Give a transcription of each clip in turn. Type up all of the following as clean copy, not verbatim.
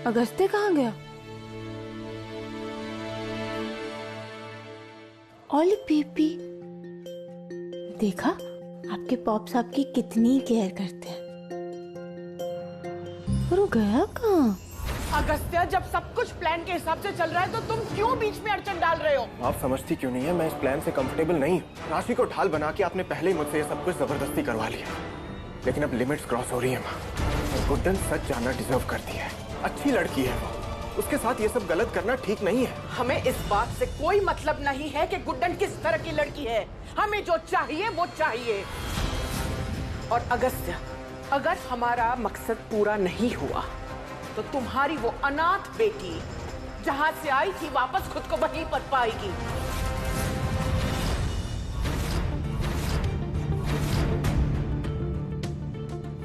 अगस्त्य कहाँ गया? ओली बेबी, देखा आपके पॉप्स आपकी कितनी केयर करते हैं। और वो गया कहाँ? अगस्त्य, जब सब कुछ प्लान के हिसाब से चल रहा है तो तुम क्यों बीच में अड़चन डाल रहे हो? आप समझती क्यों नहीं है, मैं इस प्लान से कंफर्टेबल नहीं हूँ। राशि को ढाल बना के आपने पहले ही मुझसे ये सब कुछ जबरदस्ती करवा लिया, लेकिन अब लिमिट्स क्रॉस हो रही है माँ। और गुड्डन सच जानना डिजर्व करती है। अच्छी लड़की है वो, उसके साथ ये सब गलत करना ठीक नहीं है। हमें इस बात से कोई मतलब नहीं है कि गुड्डन किस तरह की लड़की है। हमें जो चाहिए वो चाहिए। और अगस्त्य, अगर हमारा मकसद पूरा नहीं हुआ तो तुम्हारी वो अनाथ बेटी जहां से आई थी वापस खुद को वहीं पर पाएगी।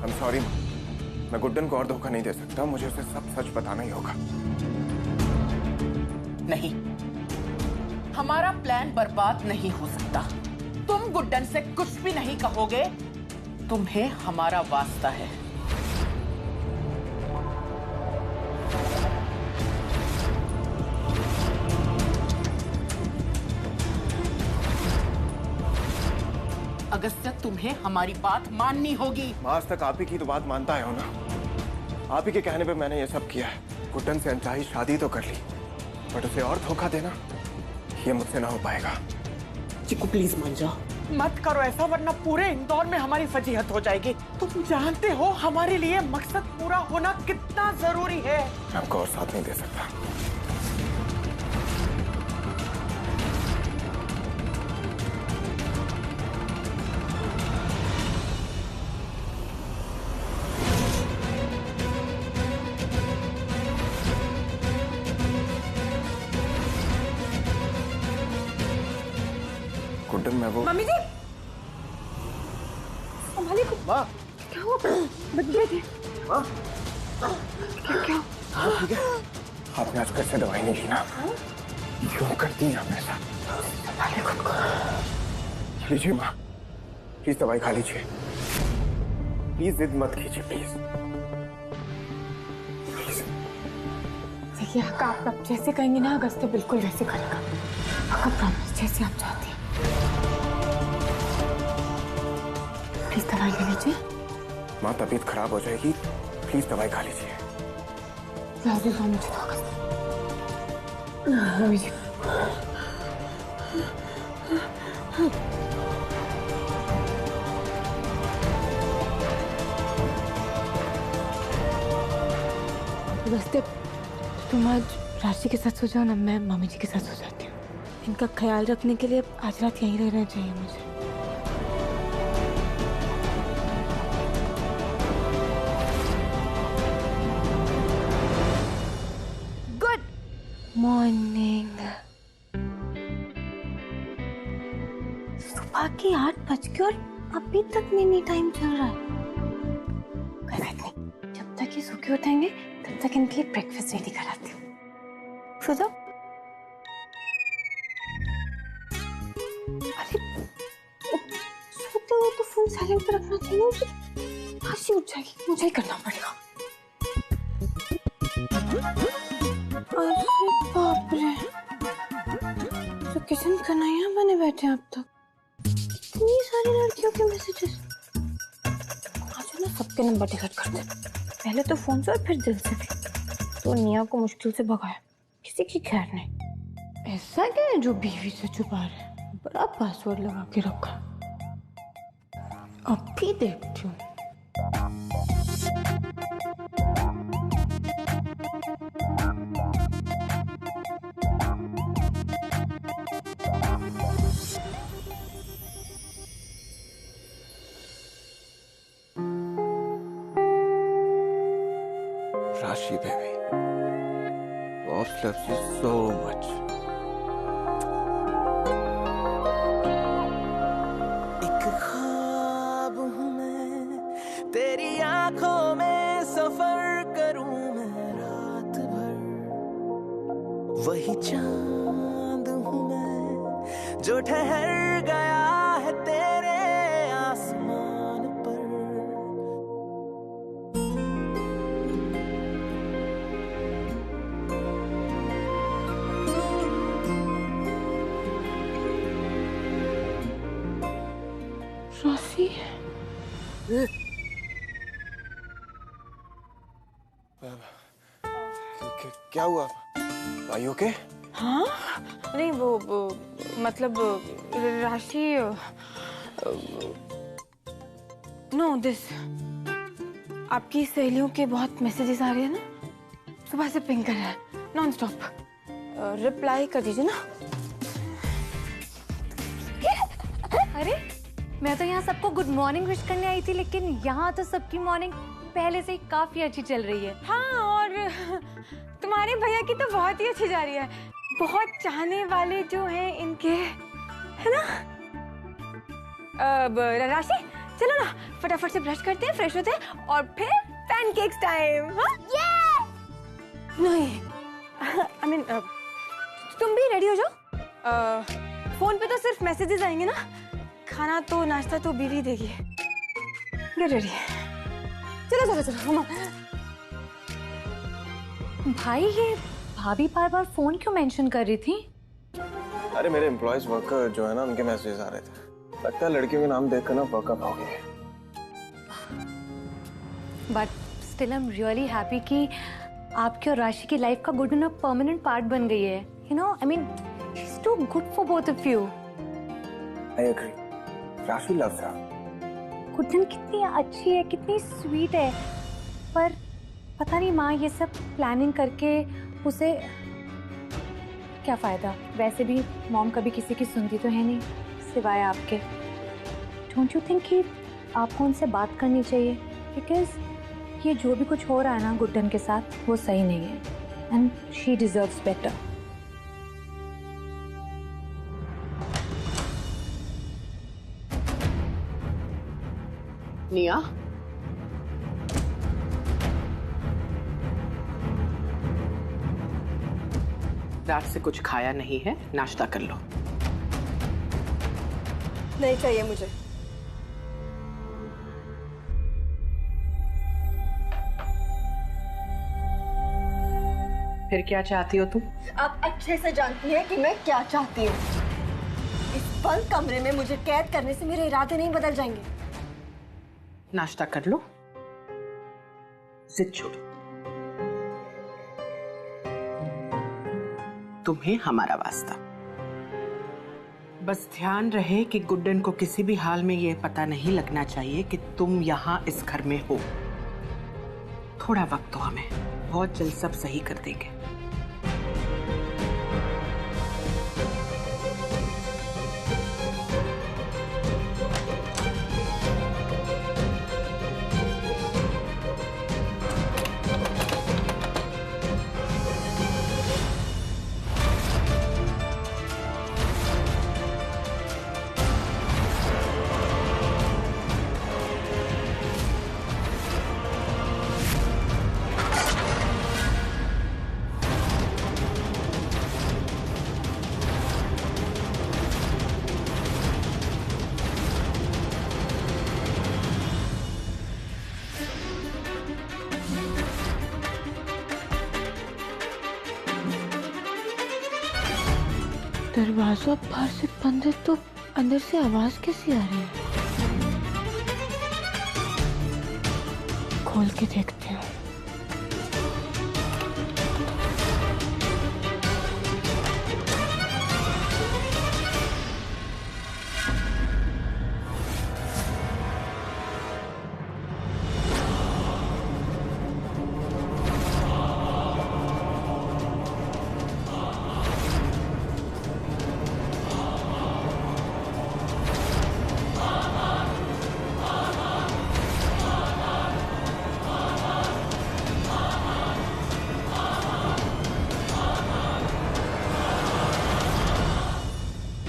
I'm sorry माँ, मैं गुड्डन को और धोखा नहीं दे सकता। मुझे उसे सब सच बताना ही होगा। नहीं, हमारा प्लान बर्बाद नहीं हो सकता। तुम गुड्डन से कुछ भी नहीं कहोगे, तुम्हें हमारा वास्ता है। अगस्त्य, तुम्हें हमारी बात माननी होगी। आज तक आप ही की तो बात मानता है हो ना। आप ही के कहने पे मैंने ये सब किया है। गुड्डन से अनचाही शादी तो कर ली, बट उसे और धोखा देना ये मुझसे ना हो पाएगा। चिकू प्लीज मान जाओ। मत करो ऐसा, वरना पूरे इंदौर में हमारी फजीहत हो जाएगी। तुम जानते हो हमारे लिए मकसद पूरा होना कितना जरूरी है। मैं आपको और साथ नहीं दे सकता। गुड्डन, मैं वो मम्मी जी, संभालिए। माँ, क्या हुआ? बच गए थे। माँ, क्या? हाँ ठीक है। आपने आज कैसे दवाई नहीं ली ना? क्यों करती हैं आप ऐसा? संभालिए खुद को। लीजिए माँ, प्लीज दवाई खा लीजिए। प्लीज जिद मत कीजिए, प्लीज। देखिए, आप जैसे कहेंगे ना अगस्त्य बिल्कुल वैसे करेगा। आपका प्रॉमिस, जैसे आप चाहती हैं। प्लीज दवाई ले लीजिए। माँ, तबीयत खराब हो जाएगी, प्लीज दवाई खा लीजिए। मुझे तो अगस्त्य। मम्मी जी, अगस्त्य, तुम आज राशि के साथ सो जाओ ना, मैं मम्मी जी के साथ सो जाती हूँ। इनका ख्याल रखने के लिए आज रात यहीं रहना चाहिए मुझे। Good morning. सुबह के 8 बज गए और अभी तक नहीं टाइम चल रहा है। कोई बात नहीं, जब तक ये सो के उठेंगे तब तक इनके लिए ब्रेकफास्ट रेडी कराती हूँ। सो जाओ। अरे सोते हुए तो फोन साइलेंट पे रखना चाहिए ना, हंसी उठ जाएगी। मुझे ही करना पड़ेगा। अरे बाप रे, तो किचन कन्हैया बने बैठे अब तक। इतनी सारी लड़कियों के मैसेजेस। आज ना सबके नंबर डिलीट कर दे, पहले तो फोन से और फिर दिल से भी। तो निया को मुश्किल से भगाया, किसी की खैर नहीं। ऐसा क्या है जो बीवी से छुपा रहे? बड़ा पासवर्ड लगा के रखा। अब भी देखती हूँ। Rashi, baby. Boss loves you so much. एक ख्वाब हूँ मैं, तेरी आंखों में सफर करूँ मैं रात भर। वही चांद हूँ मैं जो ठहर गया है तेरे आसमान पर। राशि क्या हुआ? Are you okay? हाँ नहीं वो मतलब राशि नो दिस आपकी सहेलियों के बहुत मैसेजेस आ रहे हैं ना, सुबह से पिंग कर रहा है नॉन स्टॉप। रिप्लाई कर दीजिए ना। अरे मैं तो यहाँ सबको गुड मॉर्निंग विश करने आई थी, लेकिन यहाँ तो सबकी मॉर्निंग पहले से ही काफी अच्छी चल रही है। हाँ और तुम्हारे भैया की तो बहुत ही अच्छी जा रही है, बहुत चाहने वाले जो हैं इनके, है ना? अब राशि चलो ना फटाफट से ब्रश करते हैं, फ्रेश होते हैं और फिर पैनकेक्स टाइम। हाँ नहीं आई मीन तुम भी रेडी हो जाओ। फोन पे तो सिर्फ मैसेजेस आएंगे ना, खाना तो नाश्ता तो बीवी देगी। Get ready. चलो चलो चलो मम्मा। भाई ये भाभी बार बार फोन क्यों मेंशन कर रही थी? अरे मेरे एम्प्लॉयज वर्कर जो है ना, उनके मैसेजेस आ रहे थे। लगता है लड़कियों के नाम देखकर ना वर्कअप हो गई है। But still I am really happy कि आपकी और राशि की लाइफ का गुड एंड परमानेंट पार्ट बन गई है। You know I mean she is too good for both of you. I agree. Rashi loves her. Guddan कितनी अच्छी है, कितनी स्वीट है, पर पता नहीं माँ ये सब प्लानिंग करके उसे क्या फायदा। वैसे भी मॉम कभी किसी की सुनती तो है नहीं सिवाय आपके। डोंट यू थिंक कि आपको उनसे बात करनी चाहिए? बिकॉज ये जो भी कुछ हो रहा है ना गुड्डन के साथ वो सही नहीं है एंड शी डिजर्व्स बेटर। निया रात से कुछ खाया नहीं है, नाश्ता कर लो। नहीं चाहिए मुझे। फिर क्या चाहती हो तुम? आप अच्छे से जानती हैं कि मैं क्या चाहती हूँ। इस बंद कमरे में मुझे कैद करने से मेरे इरादे नहीं बदल जाएंगे। नाश्ता कर लो, जिद छोड़ो। तुम्हें हमारा वास्ता। बस ध्यान रहे कि गुड्डन को किसी भी हाल में ये पता नहीं लगना चाहिए कि तुम यहाँ इस घर में हो। थोड़ा वक्त दो हमें, बहुत जल्द सब सही कर देंगे। दरवाजा बाहर से बंद है तो अंदर से आवाज कैसी आ रही है? खोल के देखते हैं।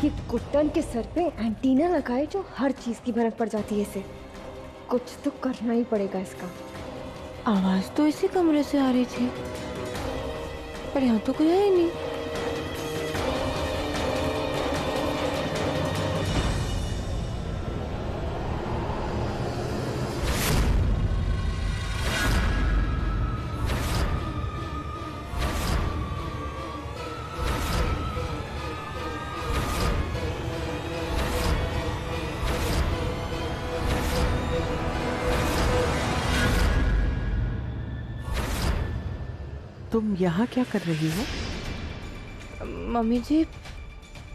ये गुड्डन के सर पे एंटीना लगाए जो हर चीज की भनक पड़ जाती है इसे। कुछ तो करना ही पड़ेगा इसका। आवाज तो इसी कमरे से आ रही थी, पर यहाँ तो कोई है ही नहीं। तुम यहाँ क्या कर रही हो? मम्मी जी,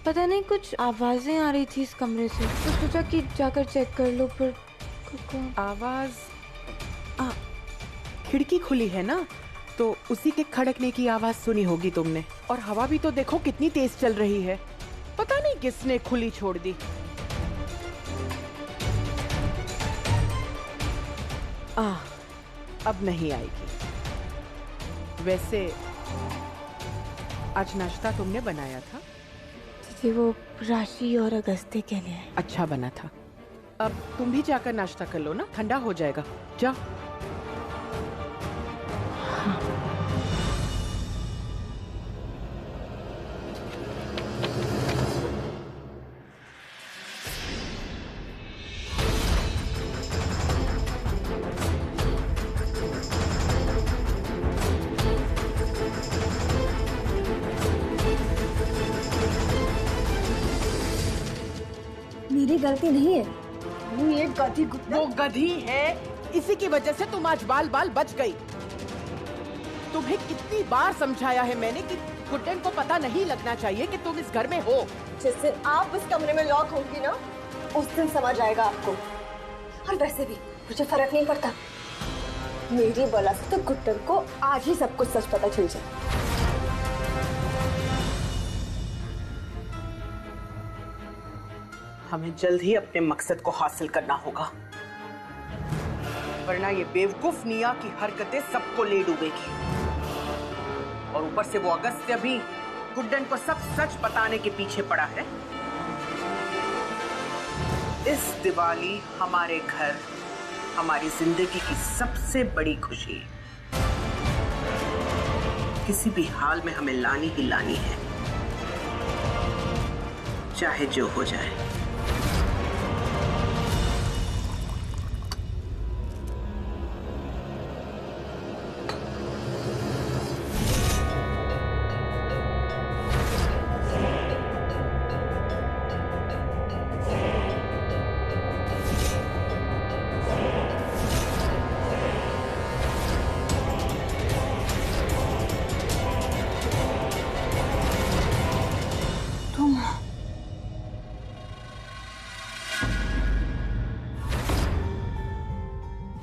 पता नहीं कुछ आवाजें आ रही थी इस कमरे से, तो सोचा कि जाकर चेक कर लो, पर आवाज खिड़की खुली है ना, तो उसी के खड़कने की आवाज सुनी होगी तुमने। और हवा भी तो देखो कितनी तेज चल रही है, पता नहीं किसने खुली छोड़ दी। अब नहीं आएगी। वैसे आज नाश्ता तुमने बनाया था? जी वो राशि और अगस्त्य के लिए। अच्छा बना था। अब तुम भी जाकर नाश्ता कर लो ना, ठंडा हो जाएगा। जा। मेरी गलती नहीं है, वो ये गधी गुड्डन। वो गधी है, इसी की वजह से तुम आज बाल बाल बच गई। तुम्हें कितनी बार समझाया है मैंने कि गुड्डन को पता नहीं लगना चाहिए कि तुम इस घर में हो। जिस दिन आप उस कमरे में लॉक होंगी ना, उस दिन समझ आएगा आपको। और वैसे भी मुझे फर्क नहीं पड़ता, मेरी बला से तो गुड्डन को आज ही सब कुछ सच पता चल जाए। हमें जल्द ही अपने मकसद को हासिल करना होगा, वरना ये बेवकूफ निया की हरकतें सबको ले डूबेगी। और ऊपर से वो अगस्त्य भी गुड्डन को सब सच बताने के पीछे पड़ा है। इस दिवाली हमारे घर, हमारी जिंदगी की सबसे बड़ी खुशी किसी भी हाल में हमें लानी ही लानी है, चाहे जो हो जाए।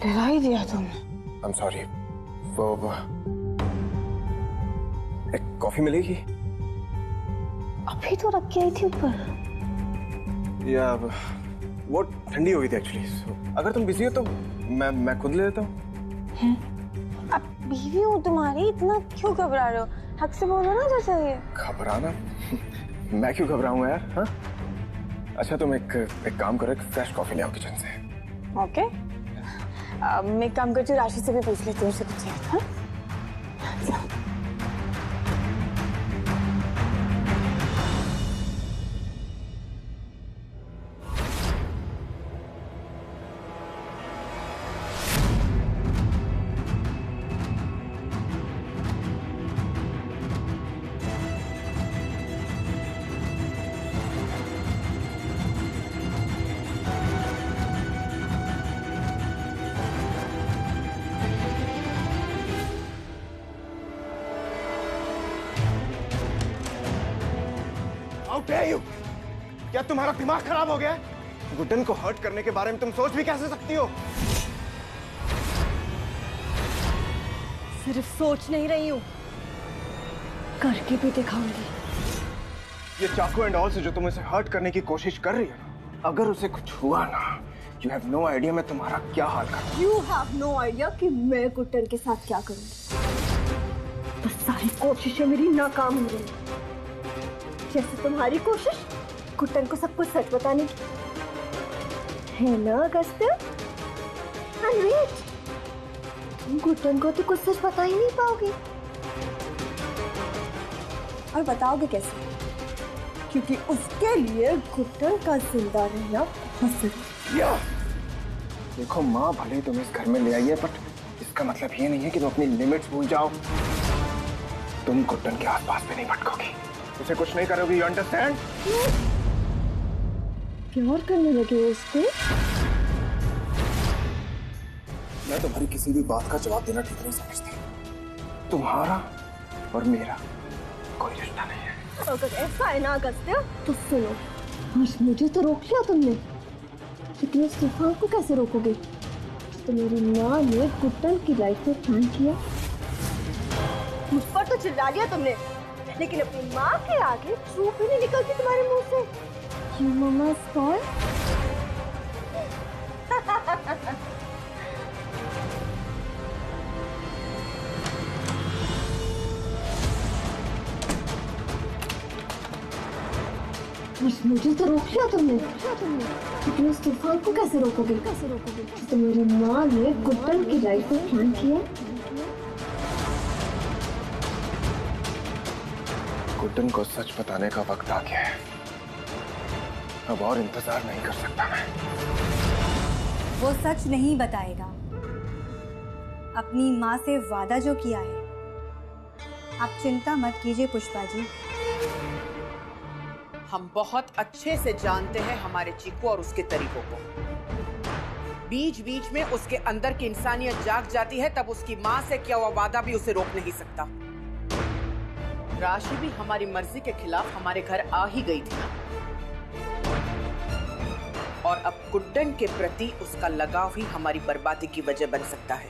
डरा ही दिया तुमने। I'm sorry। वो एक कॉफी मिलेगी? अभी तो रख के आई थी ऊपर। या वो ठंडी हो गई थी एक्चुअली। अगर तुम बिजी हो तो मैं खुद ले लेता हूँ। अब बीवी हूँ तुम्हारी, इतना क्यों घबरा रहे हो? हक से बोलो ना जैसा ये। घबराना? मैं क्यों घबराऊंगा यार? हाँ? अच्छा तुम एक काम करो, एक फ्रेश कॉफी ले आओ किचन से। ओके। मैं एक काम करती हूँ, राशि से भी पूछ लेती हूँ उसे कुछ याद। हाँ? How dare you? क्या तुम्हारा दिमाग खराब हो गया? गुड्डन को हर्ट करने के बारे में तुम सोच भी कैसे सकती हो? सिर्फ सोच नहीं रही हूँ, करके भी दिखाऊंगी। ये चाकू एंड ऑल से जो तुम उसे हर्ट करने की कोशिश कर रही है ना, अगर उसे कुछ हुआ ना, you have no idea मैं तुम्हारा क्या हाल करूँ। You have no idea कि मैं गुड्डन के साथ क्या करूँगी। बस सारी कोशिशें मेरी नाकाम हो रही, जैसे तुम्हारी कोशिश गुड्डन को सब कुछ सच बताने की है ना अगस्त्य? तुम गुड्डन को तो कुछ सच बता ही नहीं पाओगे। और बताओगे कैसे? क्योंकि उसके लिए गुड्डन का जिंदा रहना बहुत जरूरी है। देखो माँ भले ही तुम्हें इस घर में ले आई है, बट इसका मतलब ये नहीं है कि तुम अपनी लिमिट्स भूल जाओ। तुम गुड्डन के आसपास भी नहीं भटकोगी, उसे कुछ नहीं करोगी। You understand? प्यार करने लगे हो उसको? मैं तुम्हारी किसी भी बात का जवाब देना ठीक नहीं समझता। तुम्हारा और मेरा कोई रिश्ता नहीं है। अगर ऐसा है ना अगस्त्य तो सुनो, आज मुझे तो रोक लिया तुमने, लेकिन उस तूफान को कैसे रोकोगे? तो मेरी माँ ने गुड्डन की लाइफ में प्लान किया। मुझ पर तो चिल्ला दिया तुमने, लेकिन अपनी माँ के आगे चुप ही नहीं निकलती तुम्हारे मुंह से। You mama's boy? मुझे तो रोक लिया तुमने, लेकिन उस तूफान को कैसे रोकोगे? तो मेरी माँ ने गुड्डन की लाइफ में प्लान किया। गुड्डन को सच बताने का वक्त आ गया है। अब और इंतजार नहीं कर सकता मैं। वो सच नहीं बताएगा। अपनी माँ से वादा जो किया है, आप चिंता मत कीजिए पुष्पा जी। हम बहुत अच्छे से जानते हैं हमारे चीकू और उसके तरीकों को। बीच बीच में उसके अंदर की इंसानियत जाग जाती है, तब उसकी माँ से किया हुआ वादा भी उसे रोक नहीं सकता। राशि भी हमारी मर्जी के खिलाफ हमारे घर आ ही गई थी ना, और अब गुड्डन के प्रति उसका लगाव ही हमारी बर्बादी की वजह बन सकता है।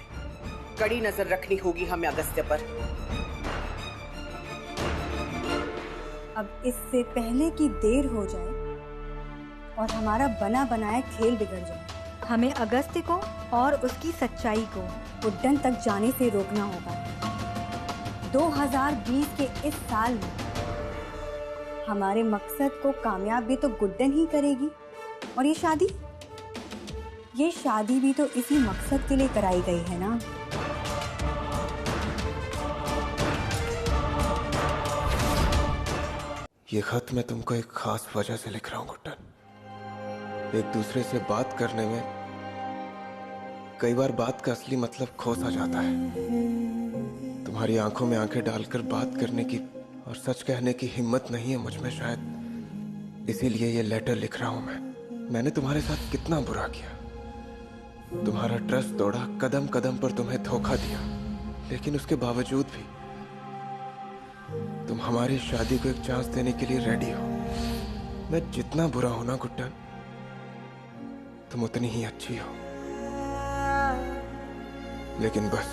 कड़ी नजर रखनी होगी हमें अगस्त्य पर। अब इससे पहले कि देर हो जाए और हमारा बना बनाया खेल बिगड़ जाए, हमें अगस्त्य को और उसकी सच्चाई को गुड्डन तक जाने से रोकना होगा। 2020 के इस साल में हमारे मकसद को कामयाब भी तो गुड्डन ही करेगी, और ये शादी भी तो इसी मकसद के लिए कराई गई है ना। ये खत मैं तुमको एक खास वजह से लिख रहा हूँ गुड्डन। एक दूसरे से बात करने में कई बार बात का असली मतलब खो सा जाता है। तुम्हारी आंखों में आंखें डालकर बात करने की और सच कहने की हिम्मत नहीं है मुझ में शायद, इसीलिए ये लेटर लिख रहा हूँ मैं। मैंने तुम्हारे साथ कितना बुरा किया, तुम्हारा ट्रस्ट तोड़ा, कदम कदम पर तुम्हें धोखा दिया, लेकिन उसके बावजूद भी तुम हमारी शादी को एक चांस देने के लिए रेडी हो। मैं जितना बुरा हूं ना गुड्डन, तुम उतनी ही अच्छी हो। लेकिन बस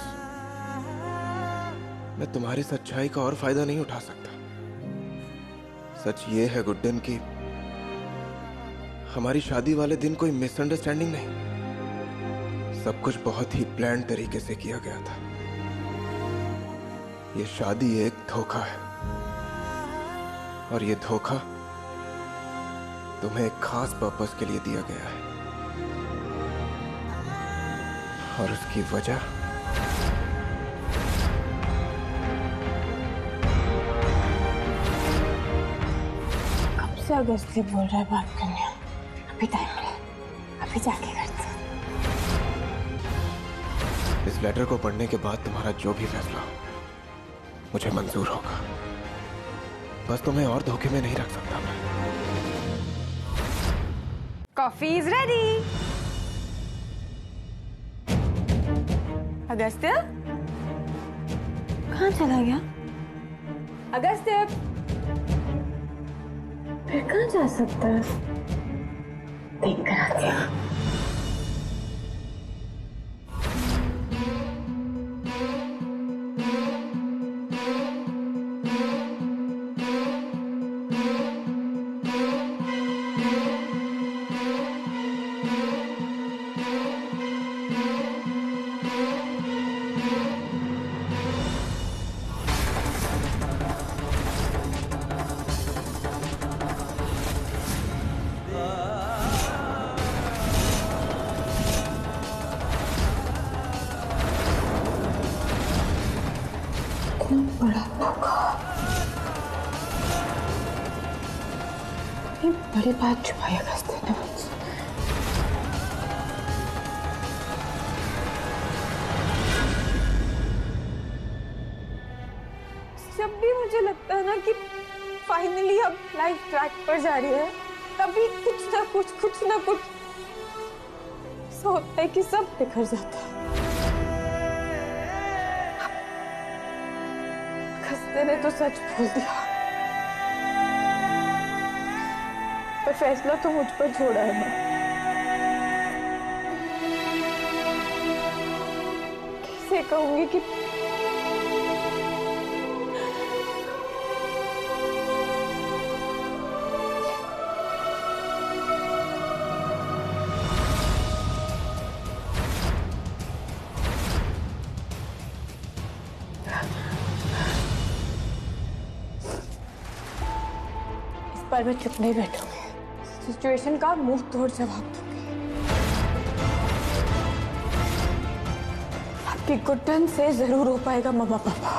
मैं तुम्हारी सच्चाई का और फायदा नहीं उठा सकता। सच ये है गुड्डन कि हमारी शादी वाले दिन कोई मिसअंडरस्टैंडिंग नहीं, सब कुछ बहुत ही प्लान तरीके से किया गया था। ये शादी एक धोखा है, और ये धोखा तुम्हें एक खास पर्पस के लिए दिया गया है, और उसकी वजह कब से अगस्त्य बोल रहा है बात करने? अभी टाइम है, अभी जाके करते हैं। इस लेटर को पढ़ने के बाद तुम्हारा जो भी फैसला हो मुझे मंजूर होगा। बस तुम्हें और धोखे में नहीं रख सकता मैं। Coffee is ready. अगस्त्य कहाँ चला गया? अगस्त्य फिर कहाँ जा सकता है? देख कर आते हैं। बड़ा धोखा, ये बड़ी बात छुपाई अगस्त्य ने मुझसे। जब भी मुझे लगता है ना कि फाइनली अब लाइफ ट्रैक पर जा रही है, तभी कुछ ना कुछ ऐसा होता है कि सब बिखर जाता है। रास्ते ने तो सच बोल दिया, पर फैसला तो मुझ पर छोड़ा है माँ। कैसे कहूंगी कि पर मैं चुप नहीं बैठूंगी, सिचुएशन का मुंह तोड़ जवाब दूंगी। आपकी गुड्डन से जरूर हो पाएगा मम्मा पापा।